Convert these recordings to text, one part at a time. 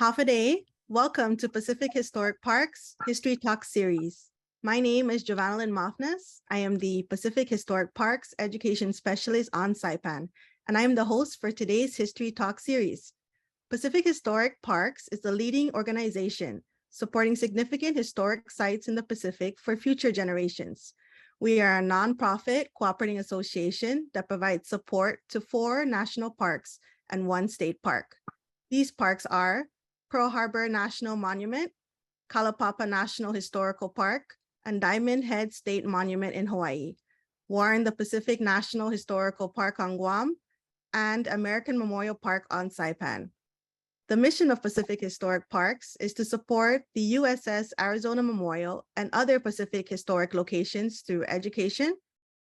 Half a day. Welcome to Pacific Historic Parks History Talk Series. My name is Jovanalyn Mafnas. I am the Pacific Historic Parks Education Specialist on Saipan, and I am the host for today's History Talk Series. Pacific Historic Parks is the leading organization supporting significant historic sites in the Pacific for future generations. We are a nonprofit cooperating association that provides support to 4 national parks and 1 state park. These parks are Pearl Harbor National Monument, Kalaupapa National Historical Park, and Diamond Head State Monument in Hawaii, Warren the Pacific National Historical Park on Guam, and American Memorial Park on Saipan. The mission of Pacific Historic Parks is to support the USS Arizona Memorial and other Pacific historic locations through education,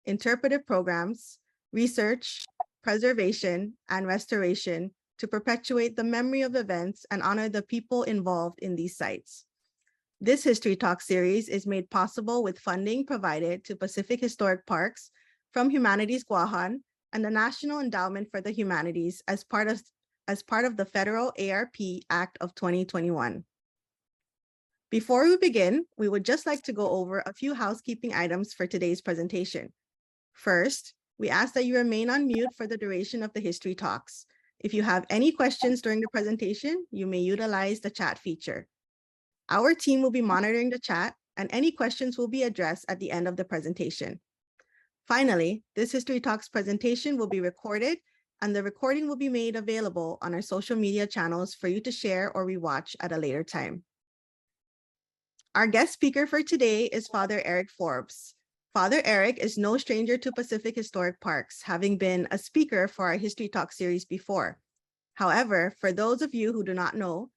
interpretive programs, research, preservation, and restoration to perpetuate the memory of events and honor the people involved in these sites. This History Talk series is made possible with funding provided to Pacific Historic Parks from Humanities Guahan and the National Endowment for the Humanities as part of the Federal ARP Act of 2021. Before we begin, we would just like to go over a few housekeeping items for today's presentation. First, we ask that you remain on mute for the duration of the History Talks. If you have any questions during the presentation, you may utilize the chat feature. Our team will be monitoring the chat, and any questions will be addressed at the end of the presentation. Finally, this History Talks presentation will be recorded, and the recording will be made available on our social media channels for you to share or rewatch at a later time. Our guest speaker for today is Father Eric Forbes. Father Eric is no stranger to Pacific Historic Parks, having been a speaker for our History Talk series before. However, for those of you who do not know,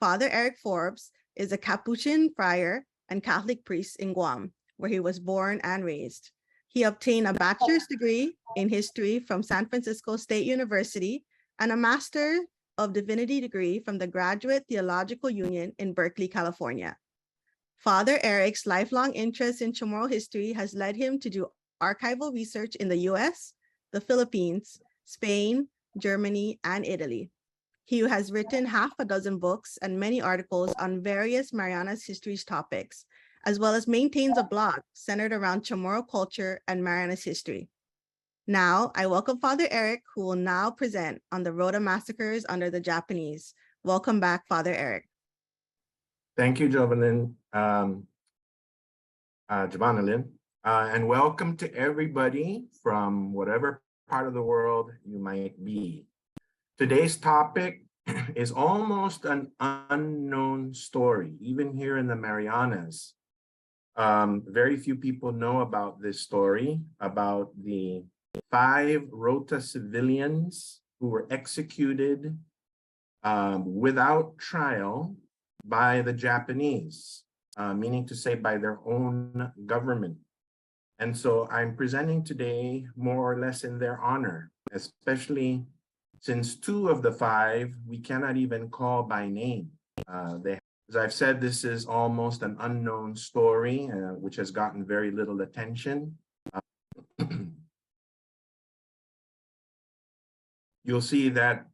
Father Eric Forbes is a Capuchin friar and Catholic priest in Guam, where he was born and raised. He obtained a bachelor's degree in history from San Francisco State University and a Master of Divinity Degree from the Graduate Theological Union in Berkeley, California. Father Eric's lifelong interest in Chamorro history has led him to do archival research in the US, the Philippines, Spain, Germany, and Italy. He has written half a dozen books and many articles on various Marianas histories topics, as well as maintains a blog centered around Chamorro culture and Marianas history. Now, I welcome Father Eric, who will now present on the Rota massacres under the Japanese. Welcome back, Father Eric. Thank you, Jovanalyn, and welcome to everybody from whatever part of the world you might be. Today's topic is almost an unknown story, even here in the Marianas. Very few people know about this story, about the 5 Rota civilians who were executed without trial by the Japanese, meaning to say by their own government. And so I'm presenting today more or less in their honor, especially since 2 of the 5 we cannot even call by name. As I've said, this is almost an unknown story, which has gotten very little attention. You'll see that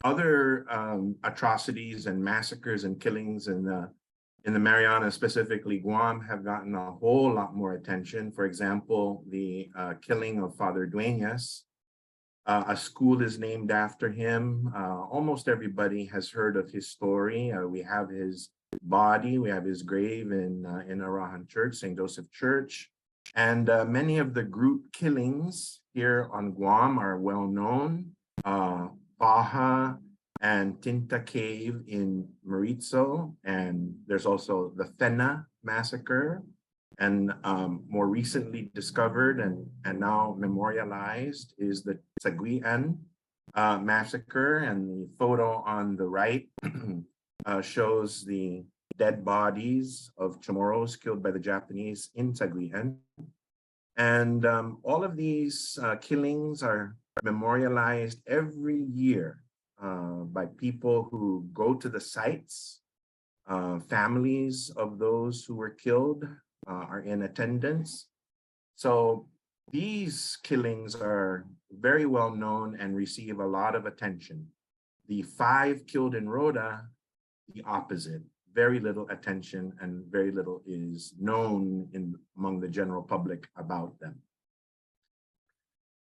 other atrocities and massacres and killings in the Marianas, specifically Guam, have gotten a whole lot more attention. For example, the killing of Father DUEñAS. A school is named after him. Almost everybody has heard of his story. We have his body, we have his grave in Arahan Church, St. Joseph Church. And many of the group killings here on Guam are well known. Baja and Tinta Cave in Maritzo, and there's also the Fena massacre, and more recently discovered and now memorialized is the Saguian massacre, and the photo on the right shows the dead bodies of Chamorros killed by the Japanese in Saguian. And all of these killings are memorialized every year by people who go to the sites. Families of those who were killed are in attendance. So these killings are very well known and receive a lot of attention. The 5 killed in Rota the opposite. Very little attention and very little is known among the general public about them.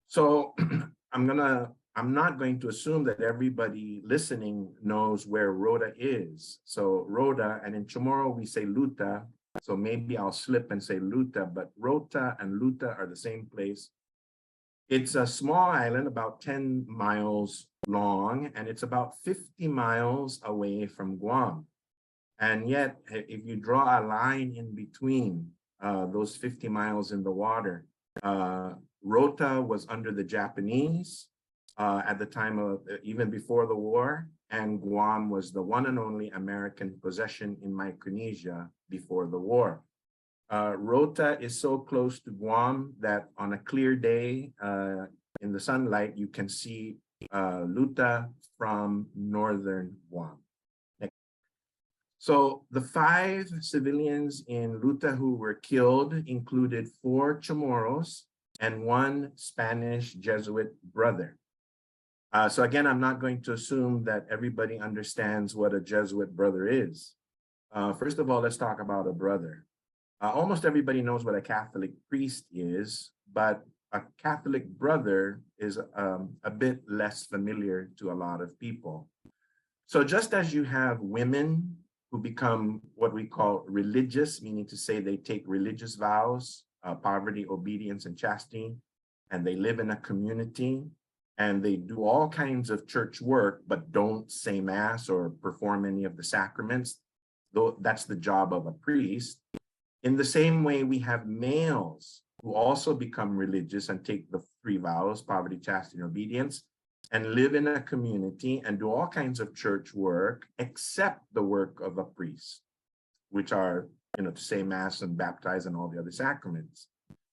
So I'm not going to assume that everybody listening knows where Rota is. So Rota, and in Chamorro we say Luta, so maybe I'll slip and say Luta, but Rota and Luta are the same place. It's a small island about 10 miles long, and it's about 50 miles away from Guam. And yet, if you draw a line in between those 50 miles in the water, Rota was under the Japanese at the time of, even before the war, and Guam was the one and only American possession in Micronesia before the war. Rota is so close to Guam that on a clear day in the sunlight, you can see Luta from northern Guam. So the 5 civilians in Luta who were killed included 4 Chamorros and 1 Spanish Jesuit brother. So again, I'm not going to assume that everybody understands what a Jesuit brother is. First of all, let's talk about a brother. Almost everybody knows what a Catholic priest is, but a Catholic brother is a bit less familiar to a lot of people. So just as you have women who become what we call religious, meaning to say they take religious vows, poverty, obedience, and chastity, and they live in a community, and they do all kinds of church work, but don't say mass or perform any of the sacraments, though that's the job of a priest. In the same way, we have males who also become religious and take the 3 vows, poverty, chastity, and obedience, and live in a community and do all kinds of church work, except the work of a priest, which are, to say mass and baptize and all the other sacraments.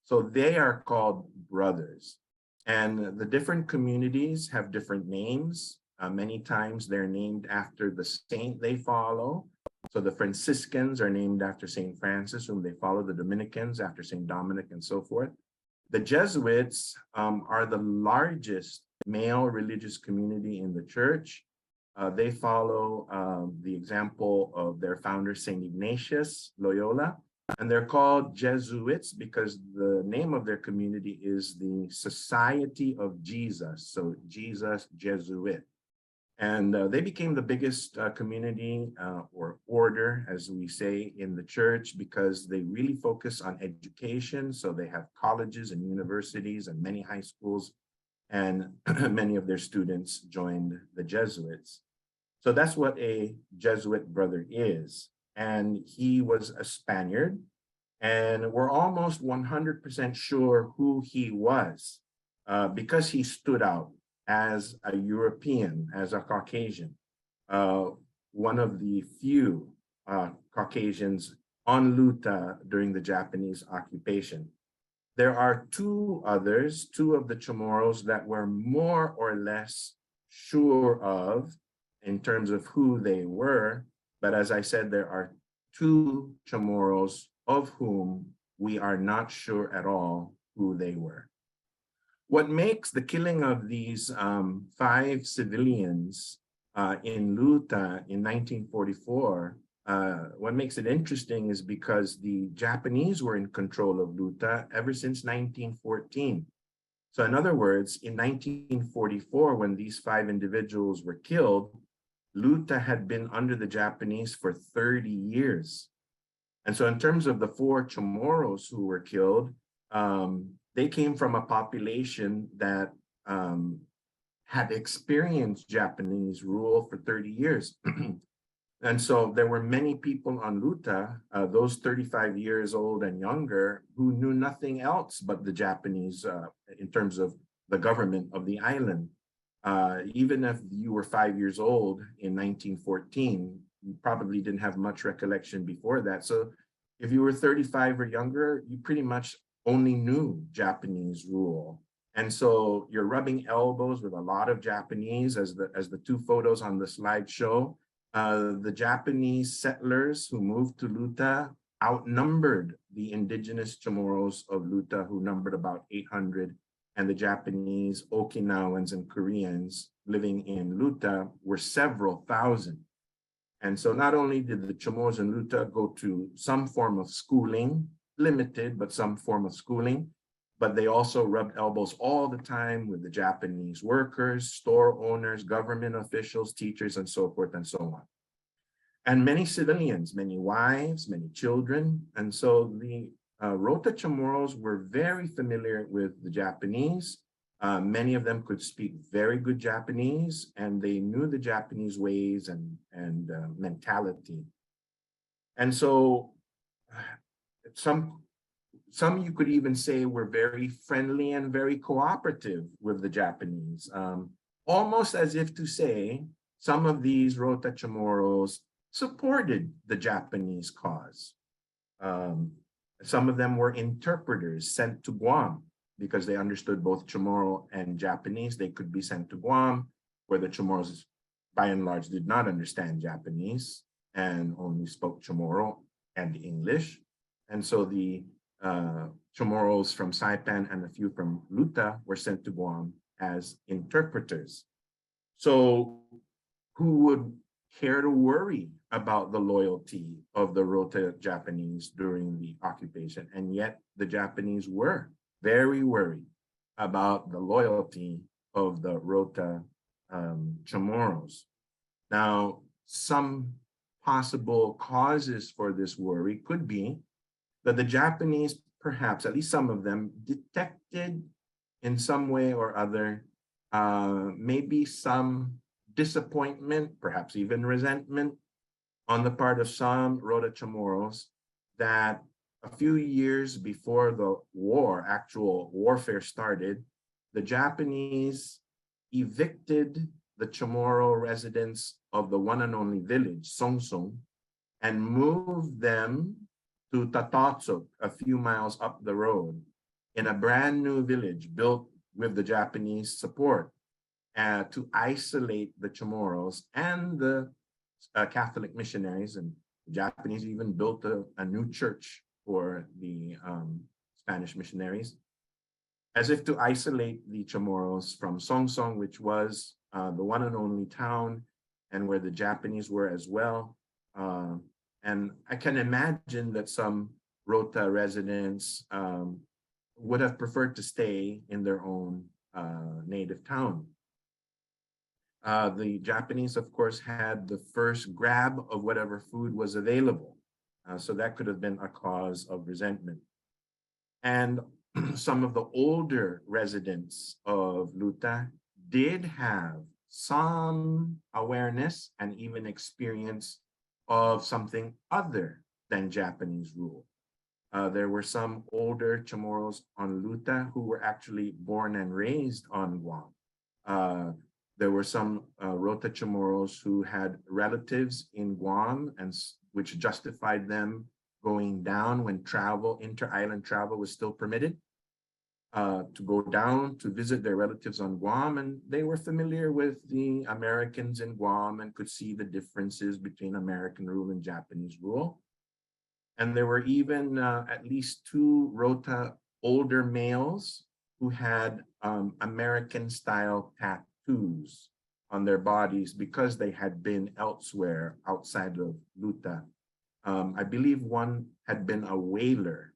So they are called brothers. And the different communities have different names. Many times they're named after the saint they follow. So the Franciscans are named after St. Francis, whom they follow, the Dominicans after St. Dominic, and so forth. The Jesuits are the largest male religious community in the church. They follow the example of their founder, St. Ignatius Loyola, and they're called Jesuits because the name of their community is the Society of Jesus, so Jesus Jesuit. And they became the biggest community or order, as we say, in the church because they really focus on education. So they have colleges and universities and many high schools, and many of their students joined the Jesuits. So that's what a Jesuit brother is. And he was a Spaniard, and we're almost 100% sure who he was because he stood out as a European, as a Caucasian, one of the few Caucasians on Luta during the Japanese occupation. There are 2 others, 2 of the Chamorros that we're more or less sure of in terms of who they were. But as I said, there are 2 Chamorros of whom we are not sure at all who they were. What makes the killing of these 5 civilians in Luta in 1944, what makes it interesting is because the Japanese were in control of Luta ever since 1914. So in other words, in 1944, when these 5 individuals were killed, Luta had been under the Japanese for 30 years. And so in terms of the 4 Chamorros who were killed, they came from a population that had experienced Japanese rule for 30 years. And so there were many people on Luta, those 35 years old and younger, who knew nothing else but the Japanese in terms of the government of the island. Even if you were 5 years old in 1914, you probably didn't have much recollection before that. So if you were 35 or younger, you pretty much only knew Japanese rule. And so you're rubbing elbows with a lot of Japanese, as the 2 photos on the slide show. The Japanese settlers who moved to Luta outnumbered the indigenous Chamorros of Luta, who numbered about 800, and the Japanese, Okinawans, and Koreans living in Luta were several thousand. And so not only did the Chamorros in Rota go to some form of schooling, limited, but some form of schooling, but they also rubbed elbows all the time with the Japanese workers, store owners, government officials, teachers, and so forth and so on. And many civilians, many wives, many children. And so the Rota Chamorros were very familiar with the Japanese. Many of them could speak very good Japanese, and they knew the Japanese ways and mentality. And so some you could even say were very friendly and very cooperative with the Japanese, almost as if to say some of these Rota Chamorros supported the Japanese cause. Some of them were interpreters sent to Guam because they understood both Chamorro and Japanese. They could be sent to Guam, where the Chamorros, by and large, did not understand Japanese and only spoke Chamorro and English. And so the Chamorros from Saipan and a few from Rota were sent to Guam as interpreters. So who would care to worry about the loyalty of the Rota Japanese during the occupation? And yet the Japanese were very worried about the loyalty of the Rota Chamorros. Now, some possible causes for this worry could be that the Japanese, perhaps, at least some of them, detected in some way or other, maybe some disappointment, perhaps even resentment on the part of some Rota Chamorros that a few years before the war, actual warfare started, the Japanese evicted the Chamorro residents of the one and only village, Songsong, and moved them to Tatotsuk, a few miles up the road, in a brand new village built with the Japanese support to isolate the Chamorros and the Catholic missionaries. And the Japanese even built a new church for the Spanish missionaries, as if to isolate the Chamorros from Songsong, which was the one and only town and where the Japanese were as well. And I can imagine that some Rota residents would have preferred to stay in their own native town. The Japanese, of course, had the first grab of whatever food was available. So that could have been a cause of resentment. And some of the older residents of Rota did have some awareness and even experience of something other than Japanese rule. There were some older Chamorros on Rota who were actually born and raised on Guam. There were some Rota Chamorros who had relatives in Guam, and which justified them going down when travel, inter-island travel, was still permitted, to go down to visit their relatives on Guam. And they were familiar with the Americans in Guam and could see the differences between American rule and Japanese rule. And there were even at least 2 Rota older males who had American-style tattoos on their bodies because they had been elsewhere outside of Rota. I believe one had been a whaler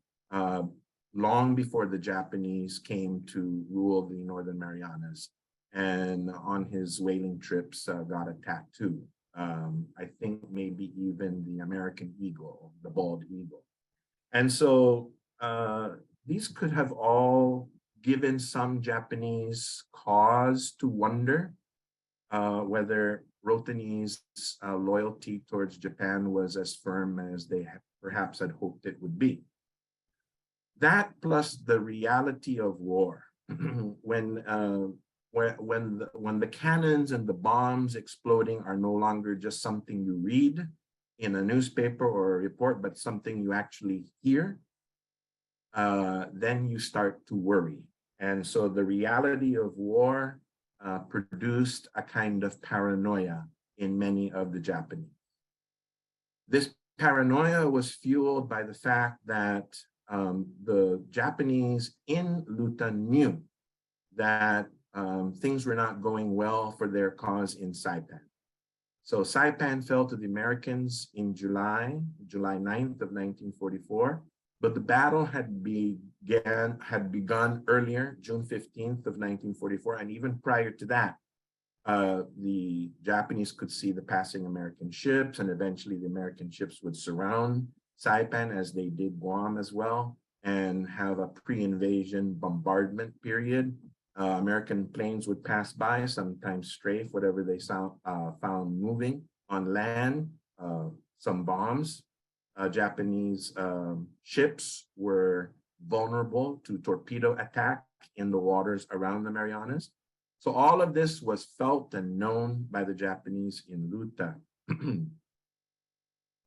long before the Japanese came to rule the Northern Marianas, and on his whaling trips got a tattoo. I think maybe even the American eagle, the bald eagle. And so these could have all given some Japanese cause to wonder whether Rotanese loyalty towards Japan was as firm as they perhaps had hoped it would be. That plus the reality of war, when the cannons and the bombs exploding are no longer just something you read in a newspaper or a report, but something you actually hear, then you start to worry. And so the reality of war produced a kind of paranoia in many of the Japanese. This paranoia was fueled by the fact that the Japanese in Rota knew that things were not going well for their cause in Saipan. So Saipan fell to the Americans in July 9th of 1944, but the battle had begun earlier, June 15th of 1944, and even prior to that, the Japanese could see the passing American ships, and eventually the American ships would surround Saipan, as they did Guam as well, and have a pre-invasion bombardment period. American planes would pass by, sometimes strafe whatever they found moving on land, some bombs. Japanese ships were vulnerable to torpedo attack in the waters around the Marianas. So all of this was felt and known by the Japanese in Rota.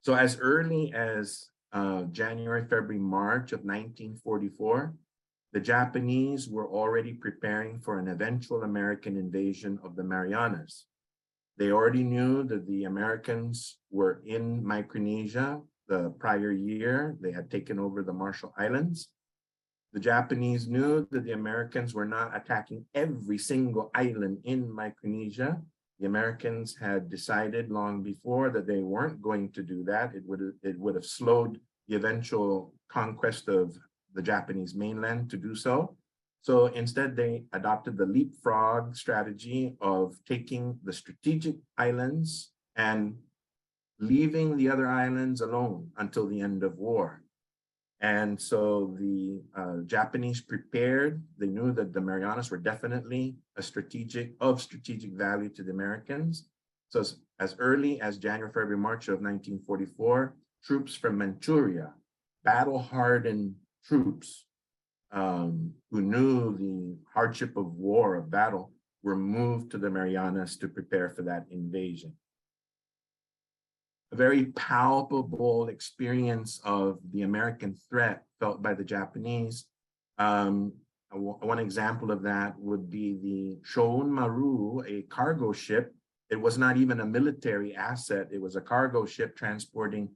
So as early as January, February, March of 1944, the Japanese were already preparing for an eventual American invasion of the Marianas. They already knew that the Americans were in Micronesia the prior year. They had taken over the Marshall Islands. The Japanese knew that the Americans were not attacking every single island in Micronesia. The Americans had decided long before that they weren't going to do that. It would have slowed the eventual conquest of the Japanese mainland to do so. So instead, they adopted the leapfrog strategy of taking the strategic islands and leaving the other islands alone until the end of war. And so the Japanese prepared. They knew that the Marianas were definitely of strategic value to the Americans. So as early as January, February, March of 1944, troops from Manchuria, battle-hardened troops who knew the hardship of war, of battle, were moved to the Marianas to prepare for that invasion. A very palpable experience of the American threat felt by the Japanese. One example of that would be the SHOUN MARU, a cargo ship. It was not even a military asset. It was a cargo ship transporting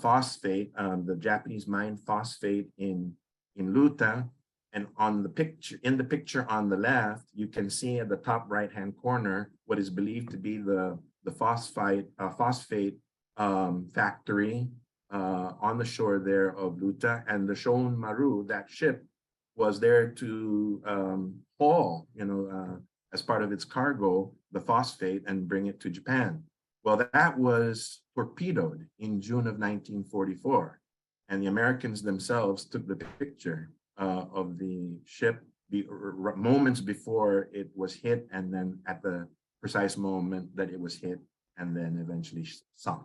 phosphate. The Japanese mined phosphate in Rota. And on the picture, in the picture on the left, you can see at the top right-hand corner what is believed to be the phosphate factory on the shore there of Rota. And the SHOUN MARU, that ship, was there to haul, as part of its cargo, the phosphate and bring it to Japan. Well, that was torpedoed in June of 1944. And the Americans themselves took the picture of the ship moments before it was hit, and then at the precise moment that it was hit and then eventually sunk.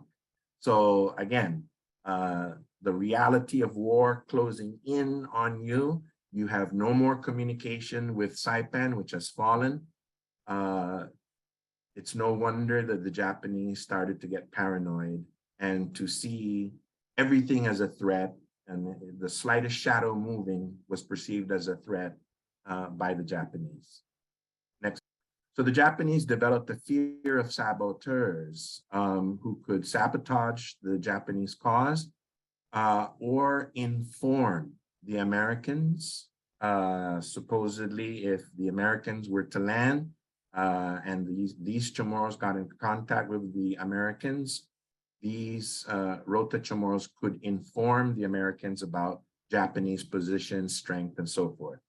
So again, the reality of war closing in on you. You have no more communication with Saipan, which has fallen. It's no wonder that the Japanese started to get paranoid and to see everything as a threat, and the slightest shadow moving was perceived as a threat by the Japanese. Next. So the Japanese developed a fear of saboteurs who could sabotage the Japanese cause or inform the Americans. Supposedly, if the Americans were to land and these Chamorros got in contact with the Americans, these Rota Chamorros could inform the Americans about Japanese position, strength, and so forth.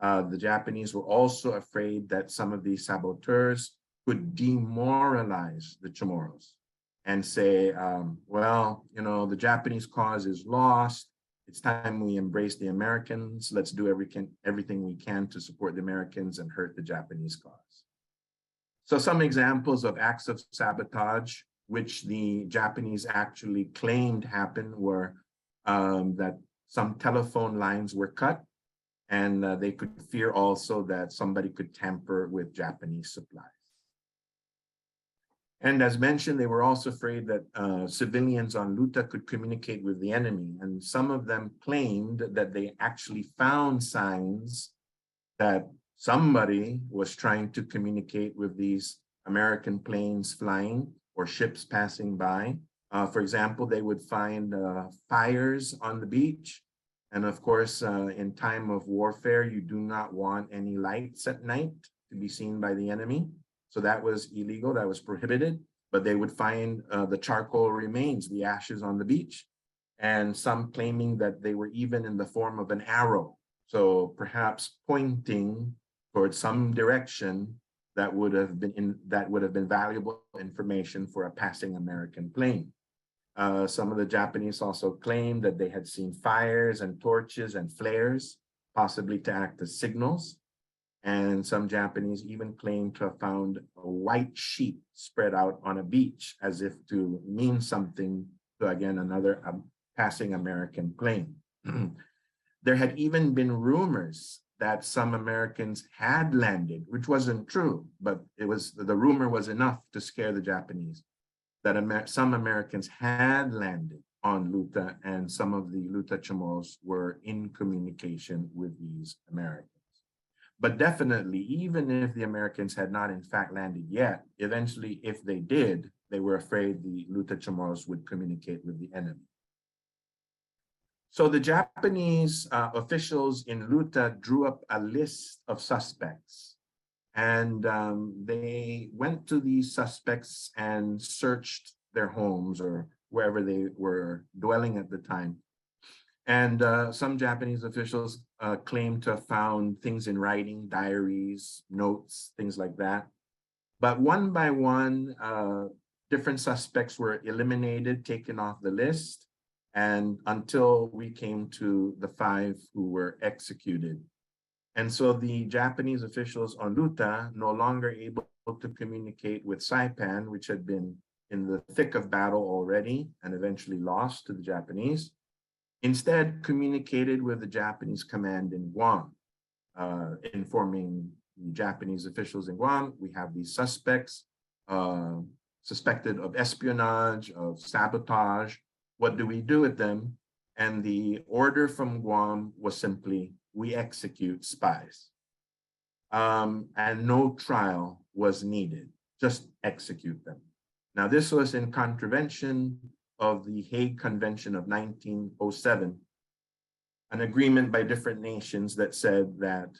The Japanese were also afraid that some of these saboteurs could demoralize the Chamorros and say, well, the Japanese cause is lost. It's time we embrace the Americans. Let's do everything we can to support the Americans and hurt the Japanese cause. So some examples of acts of sabotage which the Japanese actually claimed happened were that some telephone lines were cut, and they could fear also that somebody could tamper with Japanese supplies. And as mentioned, they were also afraid that civilians on Rota could communicate with the enemy. And some of them claimed that they actually found signs that somebody was trying to communicate with these American planes flying or ships passing by. For example, they would find fires on the beach. And of course, in time of warfare, you do not want any lights at night to be seen by the enemy. So that was illegal, that was prohibited. but they would find the charcoal remains, the ashes on the beach, and some claiming that they were even in the form of an arrow. So perhaps pointing towards some direction that would have been valuable information for a passing American plane. Some of the Japanese also claimed that they had seen fires and torches and flares, possibly to act as signals. And some Japanese even claimed to have found a white sheet spread out on a beach as if to mean something to, again, another passing American plane. There had even been rumors that some Americans had landed, which wasn't true, but the rumor was enough to scare the Japanese, that some Americans had landed on Rota, and some of the Rota Chamoros were in communication with these Americans. But definitely, even if the Americans had not in fact landed yet, eventually, if they did, they were afraid the Rota Chamoros would communicate with the enemy. So the Japanese officials in Rota drew up a list of suspects, and they went to these suspects and searched their homes or wherever they were dwelling at the time. And some Japanese officials claimed to have found things in writing, diaries, notes, things like that. But one by one, different suspects were eliminated, taken off the list, and until we came to the 5 who were executed. And so the Japanese officials on Rota, no longer able to communicate with Saipan, which had been in the thick of battle already and eventually lost to the Japanese, instead communicated with the Japanese command in Guam, informing the Japanese officials in Guam, we have these suspects suspected of espionage, of sabotage. What do we do with them? And the order from Guam was simply, we execute spies. And no trial was needed, just execute them. Now, this was in contravention of the Hague Convention of 1907, an agreement by different nations that said that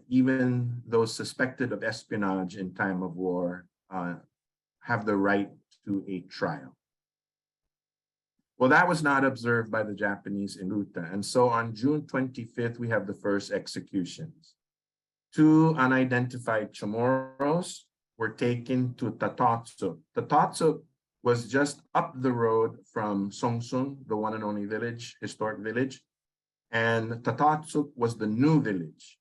even those suspected of espionage in time of war have the right to a trial. Well, that was not observed by the Japanese in Rota. And so on June 25th, we have the first executions. 2 unidentified Chamorros were taken to Tatatsuk. Tatatsuk was just up the road from Songsun, the one and only village, historic village. And Tatatsuk was the new village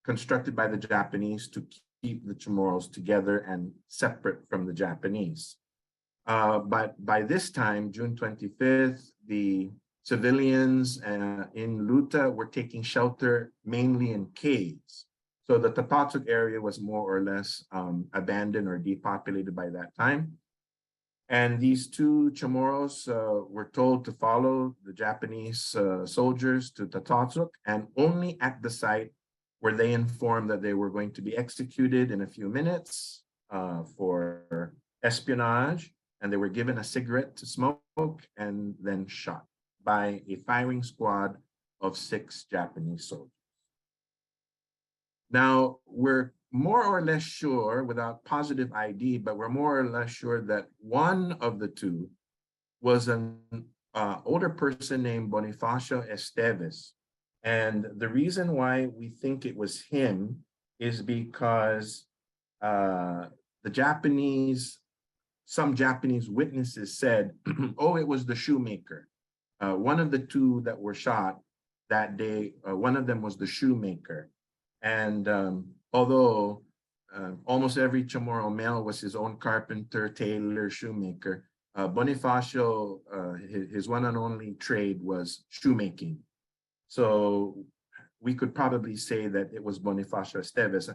constructed by the Japanese to keep the Chamorros together and separate from the Japanese. But by this time, June 25th, the civilians in Rota were taking shelter mainly in caves. So the Tatatsuk area was more or less abandoned or depopulated by that time. And these 2 Chamorros were told to follow the Japanese soldiers to Tatatsuk, and only at the site were they informed that they were going to be executed in a few minutes for espionage, and they were given a cigarette to smoke and then shot by a firing squad of 6 Japanese soldiers. Now, we're more or less sure, without positive ID, but we're more or less sure that one of the 2 was an older person named Bonifacio Esteves. And the reason why we think it was him is because some Japanese witnesses said, oh, it was the shoemaker. One of the 2 that were shot that day, one of them was the shoemaker. And although almost every Chamorro male was his own carpenter, tailor, shoemaker, Bonifacio, his one and only trade was shoemaking. So we could probably say that it was Bonifacio Esteves.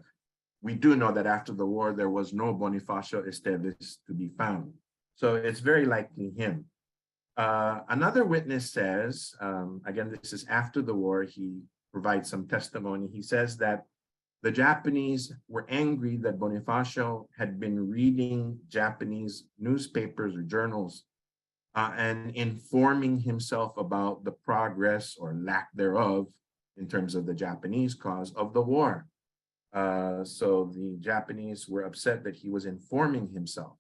We do know that after the war, there was no Bonifacio Esteves to be found. So it's very likely him. Another witness says, again, this is after the war, he provides some testimony. He says that the Japanese were angry that Bonifacio had been reading Japanese newspapers or journals and informing himself about the progress or lack thereof in terms of the Japanese cause of the war. So the Japanese were upset that he was informing himself.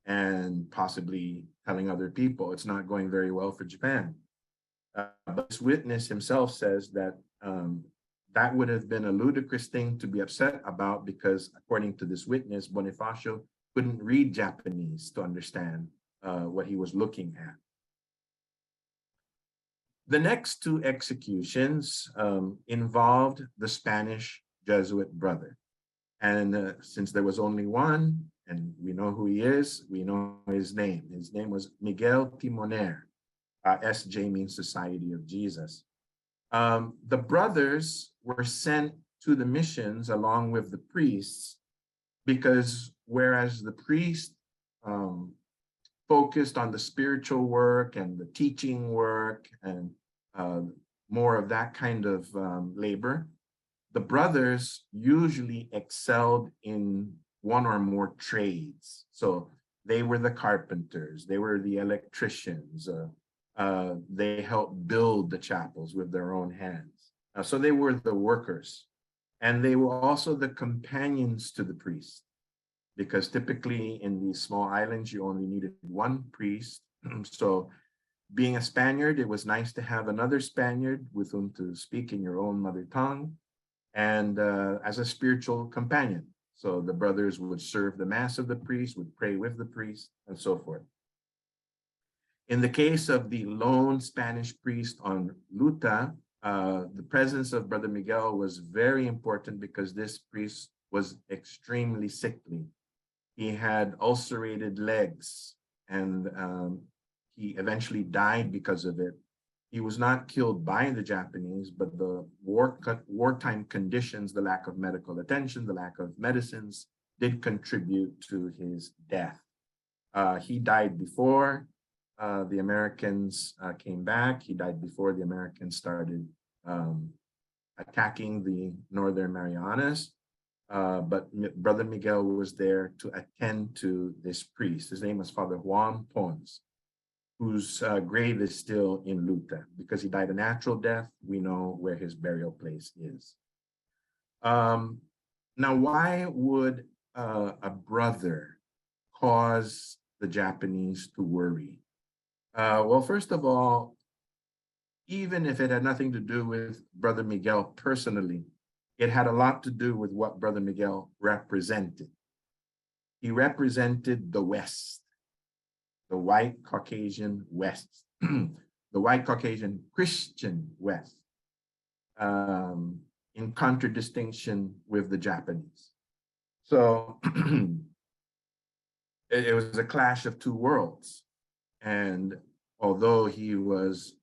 and possibly telling other people it's not going very well for Japan. But this witness himself says that that would have been a ludicrous thing to be upset about because, according to this witness, Bonifacio couldn't read Japanese to understand what he was looking at. The next two executions involved the Spanish Jesuit brother. And since there was only one, and we know who he is, we know his name. His name was Miguel Timoner. SJ means Society of Jesus. The brothers were sent to the missions along with the priests because whereas the priest focused on the spiritual work and the teaching work and more of that kind of labor, the brothers usually excelled in one or more trades. So they were the carpenters, they were the electricians, they helped build the chapels with their own hands. So they were the workers. And they were also the companions to the priest, because typically in these small islands, you only needed one priest. So being a Spaniard, it was nice to have another Spaniard with whom to speak in your own mother tongue and as a spiritual companion. So the brothers would serve the mass of the priest, would pray with the priest, and so forth. In the case of the lone Spanish priest on Rota, the presence of Brother Miguel was very important because this priest was extremely sickly. He had ulcerated legs and he eventually died because of it. He was not killed by the Japanese, but the wartime conditions, the lack of medical attention, the lack of medicines did contribute to his death. He died before the Americans came back. He died before the Americans started attacking the Northern Marianas. But Brother Miguel was there to attend to this priest. His name was Father Juan Pons, whose grave is still in Rota. Because he died a natural death, we know where his burial place is. Now, why would a brother cause the Japanese to worry? Well, first of all, even if it had nothing to do with Brother Miguel personally, it had a lot to do with what Brother Miguel represented. He represented the West, the white Caucasian West, the white Caucasian Christian West, in contradistinction with the Japanese. So it was a clash of two worlds. And although he was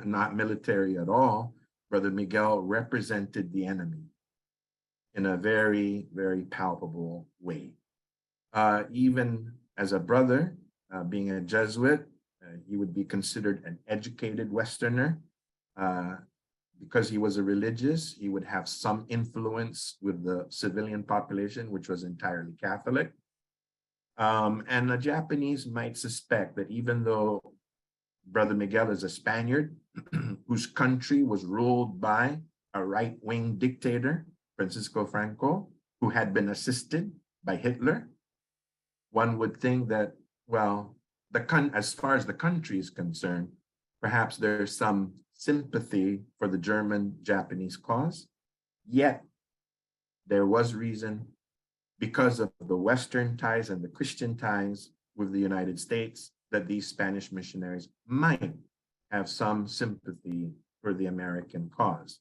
not military at all, Brother Miguel represented the enemy in a very, very palpable way. Even as a brother, being a Jesuit, he would be considered an educated Westerner. Because he was a religious, he would have some influence with the civilian population, which was entirely Catholic. And the Japanese might suspect that even though Brother Miguel is a Spaniard whose country was ruled by a right-wing dictator, Francisco Franco, who had been assisted by Hitler, one would think that, well, as far as the country is concerned, perhaps there's some sympathy for the German-Japanese cause. Yet, there was reason, because of the Western ties and the Christian ties with the United States, that these Spanish missionaries might have some sympathy for the American cause.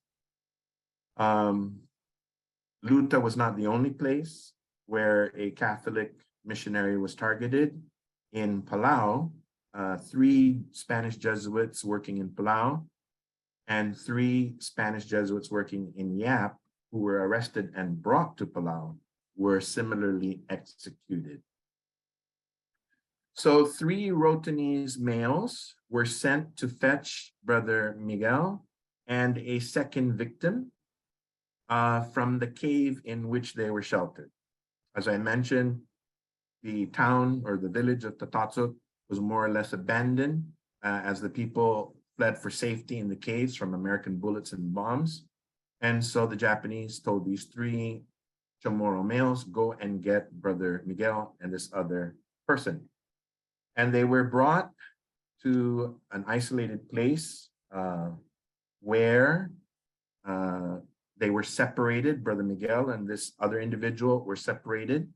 Rota was not the only place where a Catholic missionary was targeted. In Palau, 3 Spanish Jesuits working in Palau and 3 Spanish Jesuits working in Yap, who were arrested and brought to Palau, were similarly executed. So 3 Rotanese males were sent to fetch Brother Miguel and a second victim from the cave in which they were sheltered. As I mentioned, the town or the village of Tatatsut was more or less abandoned as the people fled for safety in the caves from American bullets and bombs. And so the Japanese told these 3 Chamorro males, go and get Brother Miguel and this other person. And they were brought to an isolated place where they were separated. Brother Miguel and this other individual were separated,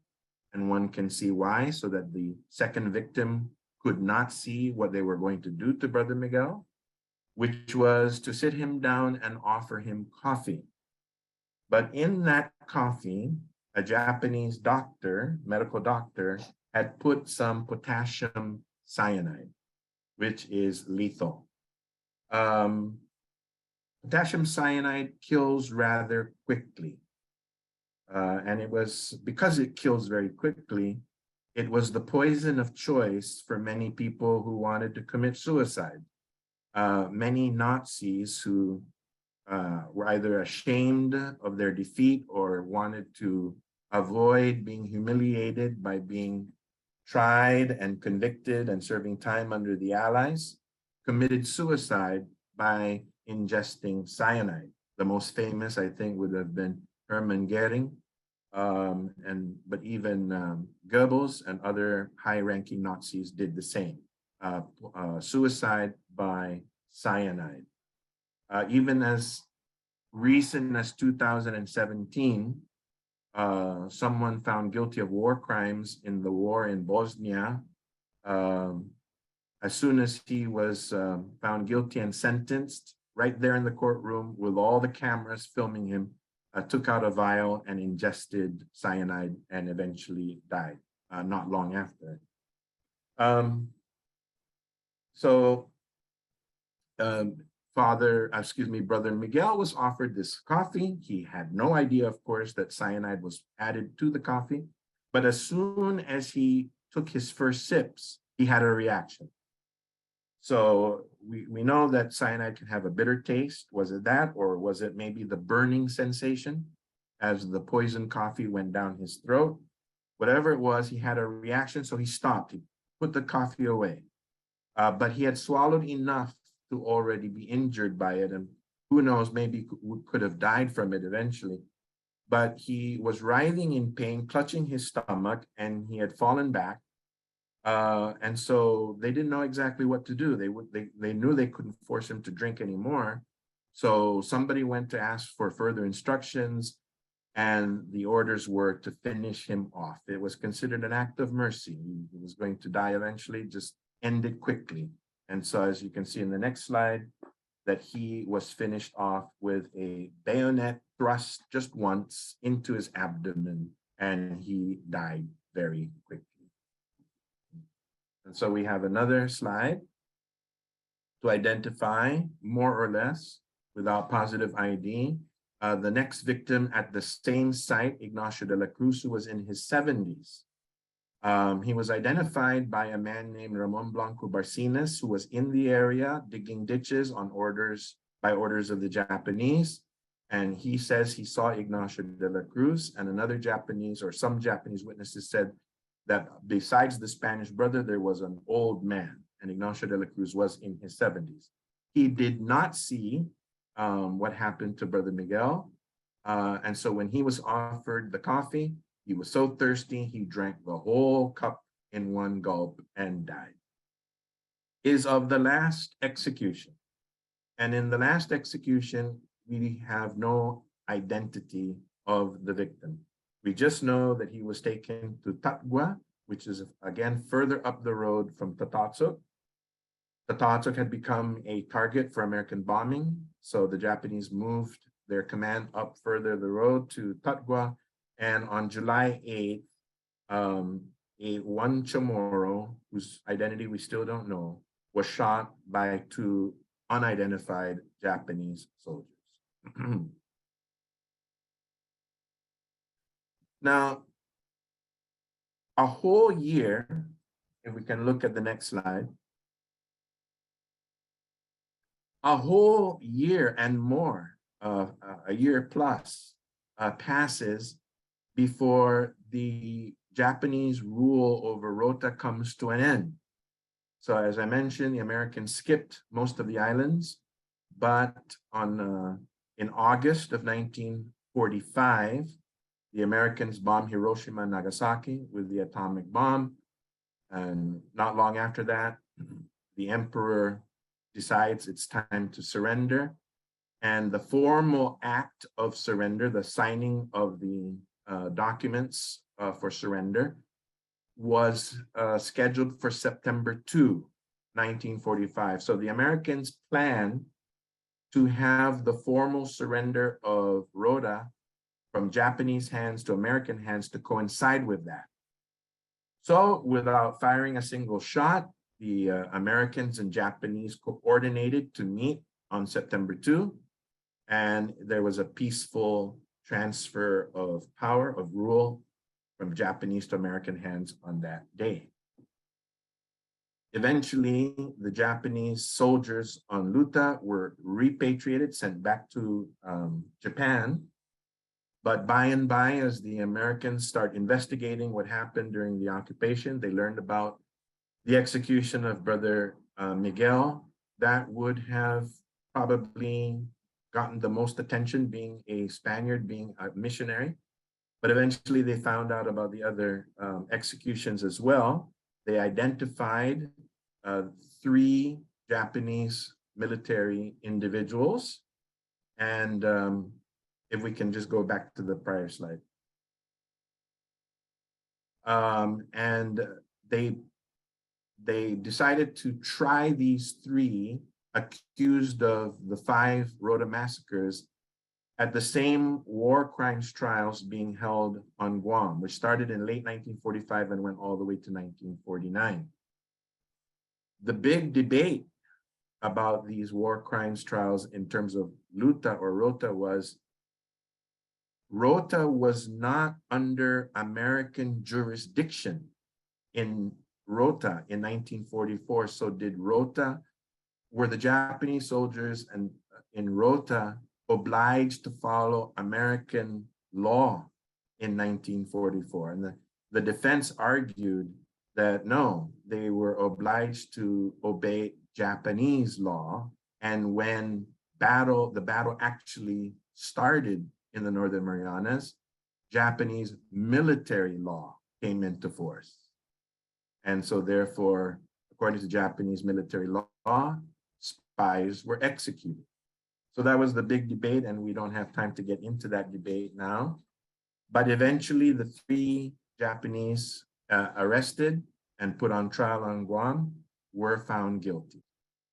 and one can see why, so that the second victim could not see what they were going to do to Brother Miguel, which was to sit him down and offer him coffee. But in that coffee, a Japanese doctor, medical doctor, had put some potassium cyanide, which is lethal. Potassium cyanide kills rather quickly. And it was because it kills very quickly, it was the poison of choice for many people who wanted to commit suicide. Many Nazis who were either ashamed of their defeat or wanted to avoid being humiliated by being tried and convicted and serving time under the Allies, committed suicide by ingesting cyanide. The most famous, I think, would have been Hermann Goering, but even Goebbels and other high-ranking Nazis did the same. Suicide by cyanide. Even as recent as 2017, someone found guilty of war crimes in the war in Bosnia. As soon as he was found guilty and sentenced, right there in the courtroom with all the cameras filming him, took out a vial and ingested cyanide and eventually died not long after. Brother Miguel was offered this coffee. He had no idea, of course, that cyanide was added to the coffee. But as soon as he took his first sips, he had a reaction. So we know that cyanide can have a bitter taste. Was it that, or was it maybe the burning sensation as the poison coffee went down his throat? Whatever it was, he had a reaction, so he stopped. He put the coffee away. But he had swallowed enough to already be injured by it, and who knows, maybe could have died from it eventually. But he was writhing in pain, clutching his stomach, and he had fallen back. And so they didn't know exactly what to do. They knew they couldn't force him to drink anymore. So somebody went to ask for further instructions, and the orders were to finish him off. It was considered an act of mercy. He was going to die eventually, just end it quickly. And so as you can see in the next slide, that he was finished off with a bayonet thrust just once into his abdomen, and he died very quickly. And so we have another slide to identify more or less without positive ID. The next victim at the same site, Ignacio de la Cruz, who was in his 70s. He was identified by a man named Ramon Blanco Barcinas, who was in the area digging ditches by orders of the Japanese. And he says he saw Ignacio de la Cruz, and another Japanese, or some Japanese witnesses said that besides the Spanish brother, there was an old man, and Ignacio de la Cruz was in his 70s. He did not see what happened to Brother Miguel. And so when he was offered the coffee, he was so thirsty, he drank the whole cup in one gulp and died. Is of the last execution. And in the last execution, we have no identity of the victim. We just know that he was taken to Tatgua, which is again further up the road from Tatatsuk. Tatatsuk had become a target for American bombing, so the Japanese moved their command up further the road to Tatgua. And on July 8th, one Chamorro, whose identity we still don't know, was shot by two unidentified Japanese soldiers. Now, a whole year, if we can look at the next slide, a whole year and more, a year plus, passes before the Japanese rule over Rota comes to an end. So as I mentioned, the Americans skipped most of the islands, but in August of 1945, the Americans bombed Hiroshima and Nagasaki with the atomic bomb. And not long after that, the emperor decides it's time to surrender. And the formal act of surrender, the signing of the documents for surrender, was scheduled for September 2, 1945. So the Americans planned to have the formal surrender of Rota from Japanese hands to American hands to coincide with that. So without firing a single shot, the Americans and Japanese coordinated to meet on September 2, and there was a peaceful transfer of power, of rule, from Japanese to American hands on that day. Eventually, the Japanese soldiers on Rota were repatriated, sent back to Japan. But by and by, as the Americans start investigating what happened during the occupation, they learned about the execution of Brother Miguel. That would have probably gotten the most attention, being a Spaniard, being a missionary. But eventually they found out about the other executions as well. They identified 3 Japanese military individuals. And if we can just go back to the prior slide. And they decided to try these 3 accused of the 5 Rota massacres at the same war crimes trials being held on Guam, which started in late 1945 and went all the way to 1949. The big debate about these war crimes trials in terms of Rota or Rota was not under American jurisdiction in Rota in 1944. So were the Japanese soldiers and in Rota obliged to follow American law in 1944? And the defense argued that no, they were obliged to obey Japanese law. And when the battle actually started in the Northern Marianas, Japanese military law came into force. And so therefore, according to Japanese military law, spies were executed. So that was the big debate, and we don't have time to get into that debate now. But eventually the 3 Japanese arrested and put on trial on Guam were found guilty.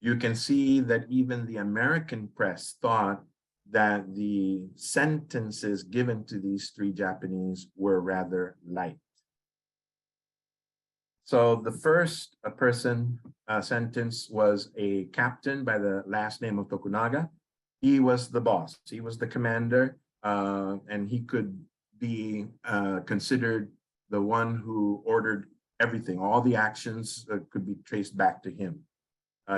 You can see that even the American press thought that the sentences given to these 3 Japanese were rather light. So the first person sentenced was a captain by the last name of Tokunaga. He was the boss, he was the commander, and he could be considered the one who ordered everything. All the actions could be traced back to him.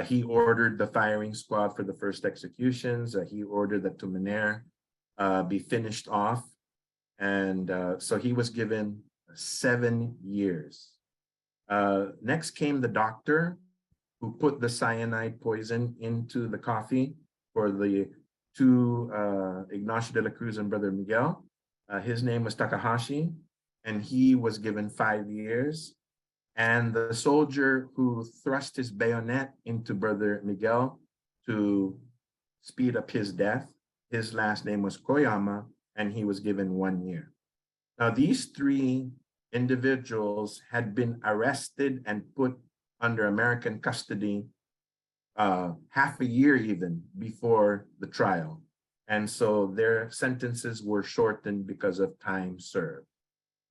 He ordered the firing squad for the first executions. He ordered that TIMONER be finished off. And so he was given 7 years. Next came the doctor who put the cyanide poison into the coffee for the 2 Ignacio de la Cruz and Brother Miguel. His name was Takahashi, and he was given 5 years. And the soldier who thrust his bayonet into Brother Miguel to speed up his death, his last name was Koyama, and he was given 1 year. Now, these 3 individuals had been arrested and put under American custody half a year even before the trial. And so their sentences were shortened because of time served.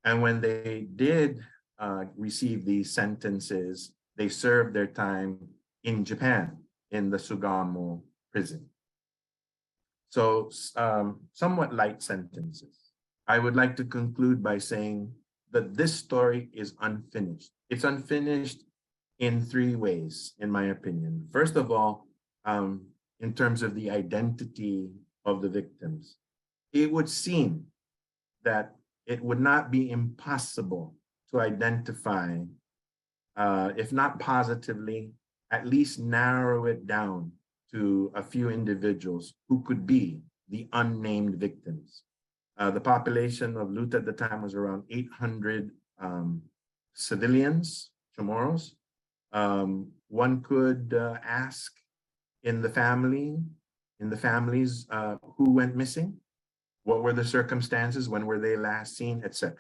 And when they did receive these sentences, they served their time in Japan, in the Sugamo prison. So somewhat light sentences. I would like to conclude by saying that this story is unfinished. It's unfinished in 3 ways, in my opinion. First of all, in terms of the identity of the victims, it would seem that it would not be impossible to identify, if not positively, at least narrow it down to a few individuals who could be the unnamed victims. The population of Rota at the time was around 800 civilians Chamorros. One could ask in the families who went missing, what were the circumstances, when were they last seen, etc.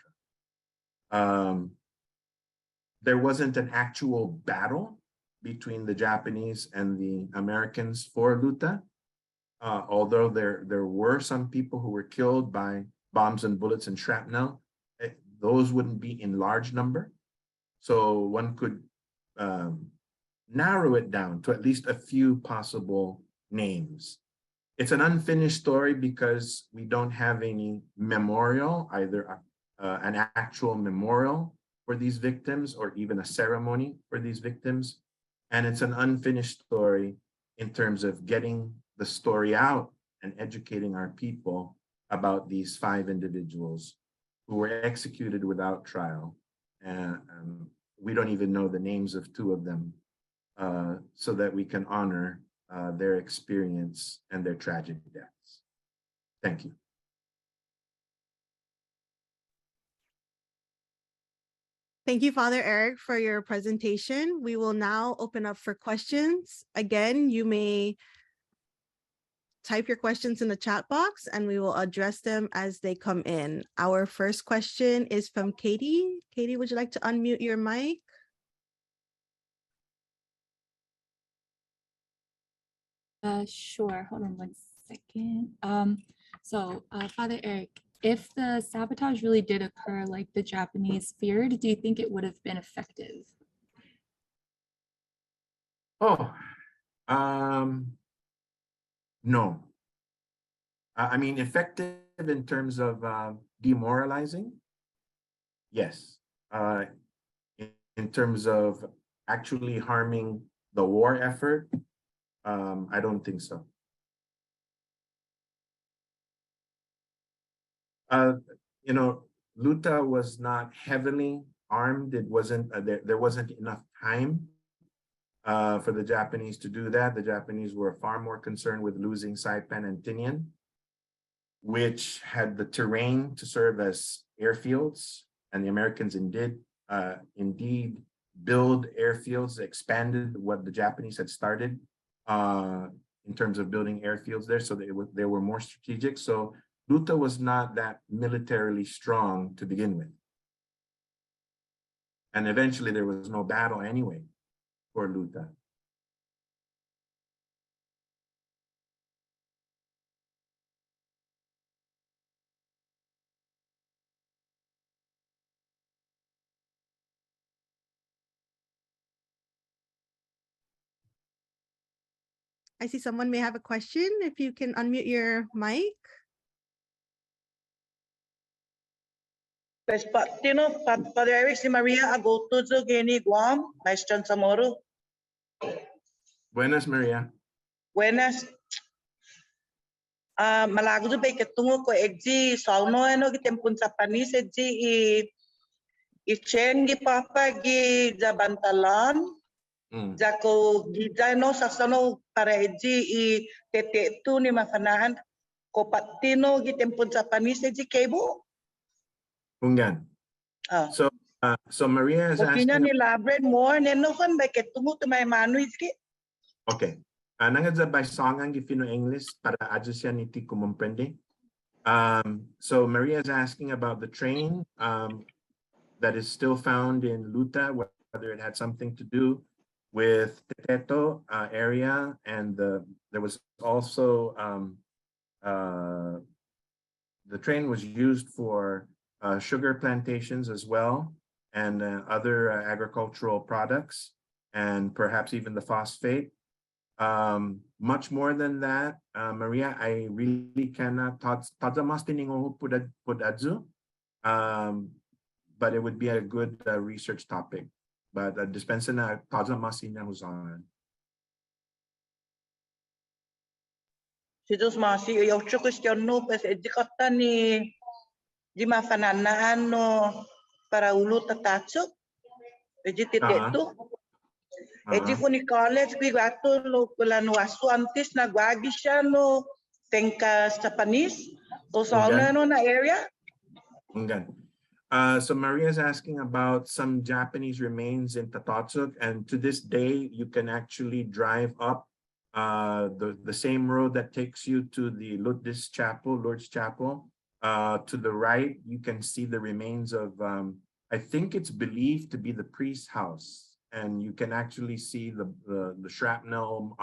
There wasn't an actual battle between the Japanese and the Americans for Rota, although there were some people who were killed by bombs and bullets and shrapnel. Those wouldn't be in large number. So one could narrow it down to at least a few possible names. It's an unfinished story because we don't have any memorial, either an actual memorial for these victims or even a ceremony for these victims. And it's an unfinished story in terms of getting the story out and educating our people about these 5 individuals who were executed without trial. We don't even know the names of 2 of them, so that we can honor their experience and their tragic deaths. Thank you. Thank you, Father Eric, for your presentation. We will now open up for questions. Again, you may type your questions in the chat box and we will address them as they come in. Our first question is from Katie. Katie, would you like to unmute your mic? Sure, hold on one second. Father Eric, if the sabotage really did occur like the Japanese feared, do you think it would have been effective? No. I mean, effective in terms of demoralizing, yes. In terms of actually harming the war effort, I don't think so. You know, Rota was not heavily armed. It wasn't there wasn't enough time for the Japanese to do that. The Japanese were far more concerned with losing Saipan and Tinian, which had the terrain to serve as airfields, and the Americans indeed build airfields, expanded what the Japanese had started in terms of building airfields there, so they were more strategic. So Rota was not that militarily strong to begin with. And eventually there was no battle anyway for Rota. I see someone may have a question. If you can unmute your mic. Father Eric, si Maria Agotuzo Geni Guam, Maestro Chamorro. Buenas, Maria. Buenas. Malago do bem que tungo ko egji sauno eno ki tempun sa panis egji i chen gi papa gi jabantalan. Jako gija no sasano para egji i tete tu ni mafanahan ko patino gi tempun sa panis egji kebo. Ungan. So Maria is asking. Elaborate more. Neno kan ba ketungo to may manu iski. Okay. Nangad sa baysangan gifino English para adyo siya niti kumumprende. So Maria is asking about the train that is still found in Rota, whether it had something to do with Teteto area, and there was also the train was used for sugar plantations as well, and other agricultural products, and perhaps even the phosphate. Much more than that, Maria, I really cannot but it would be a good research topic. But dispensa na na husan. Si dos masi yung question no pas edikata ni di mafananaan no para ulo tatatsok. Ejititeto. Eji ko ni college kwi gato lo kula no asu antes na gwagi siya no tenka Japanese. O sa no na area. Ungan. So Maria's asking about some Japanese remains in Tatotsuk, and to this day, you can actually drive up the same road that takes you to the Lourdes Chapel. To the right, you can see the remains of, I think it's believed to be the priest's house, and you can actually see the shrapnel,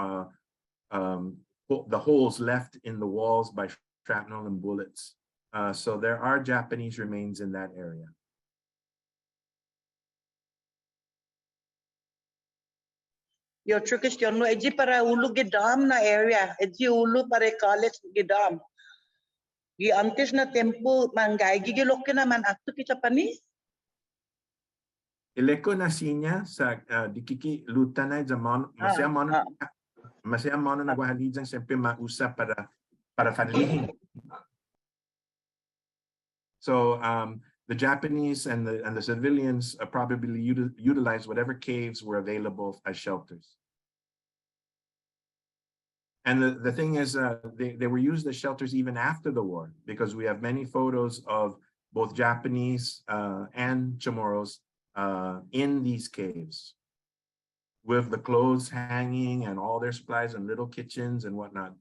the holes left in the walls by shrapnel and bullets. So there are Japanese remains in that area. Yo Turkish yo no eji para ulu gidam na area, eji ulu para college gidam. Gi antes na tempo mangay gigilok na man akto ki Japanese. Ileko na sinya sa dikiki lutanay zaman masaya mono nagwahalijan siyempre mausa para fanlihing. So the Japanese and the civilians probably utilized whatever caves were available as shelters. And the thing is, they were used as shelters even after the war, because we have many photos of both Japanese and Chamorros in these caves, with the clothes hanging and all their supplies and little kitchens and whatnot.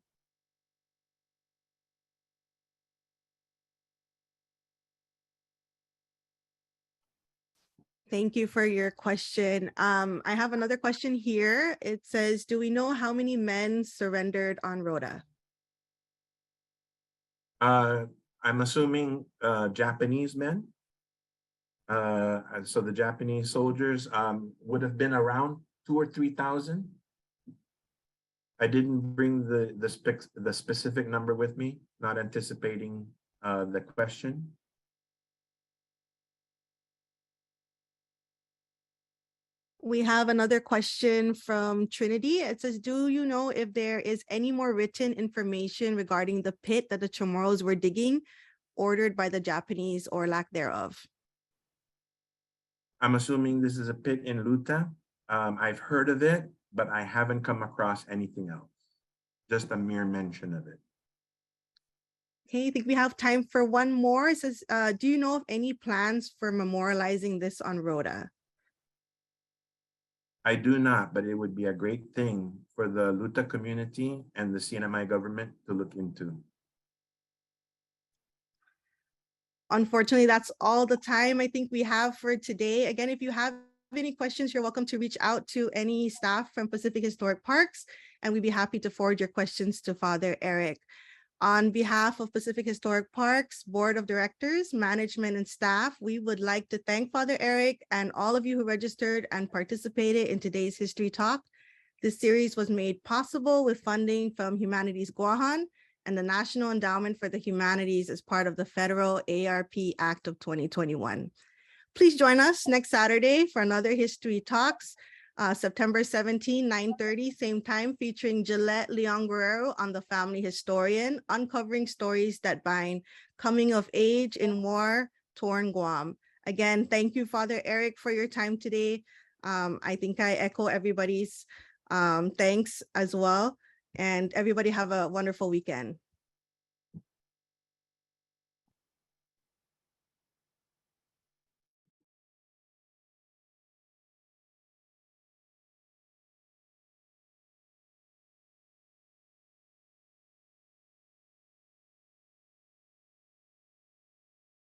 Thank you for your question. I have another question here. It says, do we know how many men surrendered on Rota? I'm assuming Japanese men. So the Japanese soldiers would have been around 2,000 or 3,000. I didn't bring the specific number with me, not anticipating the question. We have another question from Trinity. It says, do you know if there is any more written information regarding the pit that the Chamorros were digging, ordered by the Japanese or lack thereof? I'm assuming this is a pit in Luta. I've heard of it, but I haven't come across anything else. Just a mere mention of it. Okay, I think we have time for one more. It says, do you know of any plans for memorializing this on Rota? I do not, but it would be a great thing for the Luta community and the CNMI government to look into. Unfortunately, that's all the time I think we have for today. Again, if you have any questions, you're welcome to reach out to any staff from Pacific Historic Parks, and we'd be happy to forward your questions to Father Eric. On behalf of Pacific Historic Parks, Board of Directors, management, and staff, we would like to thank Father Eric and all of you who registered and participated in today's History Talk. This series was made possible with funding from Humanities Guahan and the National Endowment for the Humanities as part of the Federal ARP Act of 2021. Please join us next Saturday for another History Talks, September 17, 9:30, same time, featuring Gillette Leon Guerrero on The Family Historian, uncovering stories that bind coming of age in war-torn Guam. Again, thank you, Father Eric, for your time today. I think I echo everybody's thanks as well. And everybody have a wonderful weekend.